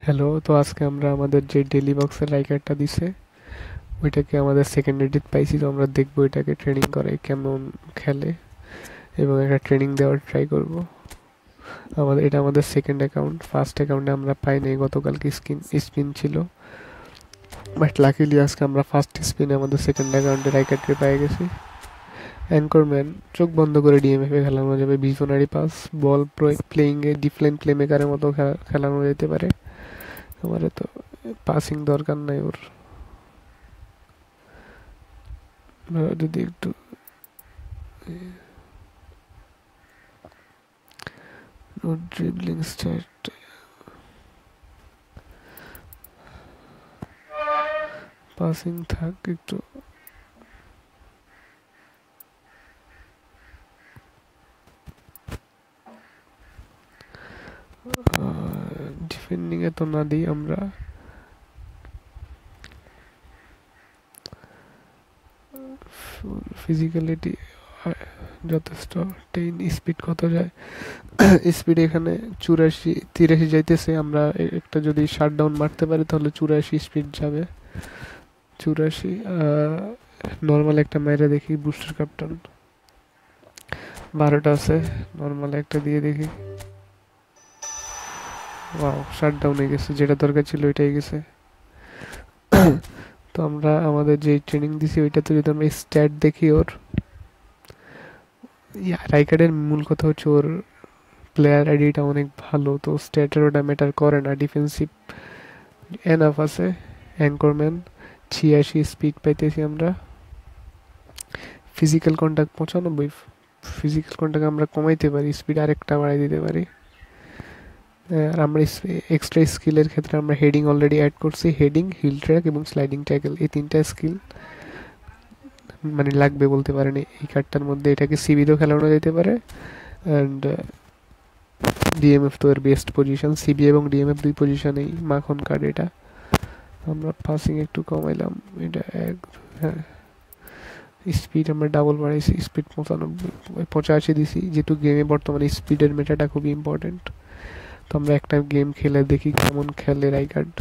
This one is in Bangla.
হ্যালো, তো আজকে আমরা আমাদের যে ডেলি বক্সের রাইকারটা দিছে ওইটাকে আমাদের সেকেন্ড এডিট পাইছি, তো আমরা দেখবো এটাকে ট্রেনিং করে কেমন খেলে এবং একটা ট্রেনিং দেওয়ার ট্রাই করব। এটা আমাদের সেকেন্ড অ্যাকাউন্ট। ফার্স্ট অ্যাকাউন্টে আমরা পাই নাই, গতকালকে স্পিন ছিল, বাট লাকিলি আজকে আমরা ফার্স্ট স্পিনে আমাদের সেকেন্ড অ্যাকাউন্টে রাইকারকে পেয়ে গেছি। অ্যাঙ্করম্যান চোখ বন্ধ করে ডিএমএফে খেলানো যাবে, ভিশনারি পাস বল প্লেইংয়ে ডিফলাইন প্লেমেকারের মতো খেলানো যেতে পারে। আমার তো পাসিং দরকার নাই ওর, যদি একটু ড্রিবলিং স্টার্ট পাসিং থাক একটু। ডিফেন্ডিং এ তো না দিই আমরা, ফিজিক্যালিটি যথেষ্ট। টেন স্পিড কত যায়? স্পিড এখানে 84 83 যাইতেছে। আমরা একটা যদি শাটডাউন মারতে পারি তাহলে 84 স্পিড যাবে। 84 নর্মাল একটা মাইরে দেখি। বুস্টার ক্যাপ্টেন 12টা আছে, নর্মাল একটা দিয়ে দেখি। ওয়াও, শাটডাউন হয়ে গেছে, যেটা দরকার ছিল ওইটাই গেছে। তো আমরা আমাদের যে ট্রেনিং দিছি ওইটাতে যদি আমরা স্ট্যাট দেখি, ওর রাইকার্ডের মূল কথা হচ্ছে ওর প্লেয়ার আইডিটা অনেক ভালো, তো স্ট্যাটের ওটা ম্যাটার করে না। ডিফেন্সিভ এনাফ আছে। অ্যাঙ্করম্যান 86 স্পিড পাইতেছি আমরা। Physical contact 95। ফিজিক্যাল কন্ট্যাক্ট আমরা কমাইতে পারি, স্পিড আরেকটা বাড়াই দিতে পারি। আর আমরা এক্সট্রা স্কিলের ক্ষেত্রে আমরা হেডিং অলরেডি অ্যাড করছি। হেডিং, হিল ট্র্যাক এবং স্লাইডিং ট্যাকেল, এই তিনটা স্কিল মানে লাগবে বলতে পারেন এই কার্ডটার মধ্যে। এটাকে সিবিতেও খেলানো যেতে পারে, অ্যান্ড ডিএমএফ তো এর বেস্ট পজিশন। সিবি এবং ডিএমএফ দুই পজিশনেই মাখন কার্ড এটা। আমরা পাসিং একটু কমাইলাম, এটা হ্যাঁ। স্পিড আমরা ডাবল বাড়াইছি, স্পিড 85 দিছি, যেহেতু গেমে বর্তমানে স্পিডের মেটাটা খুবই ইম্পর্টেন্ট। তো আমরা একটা গেম খেলে দেখি কেমন খেলে রাইকার্ড।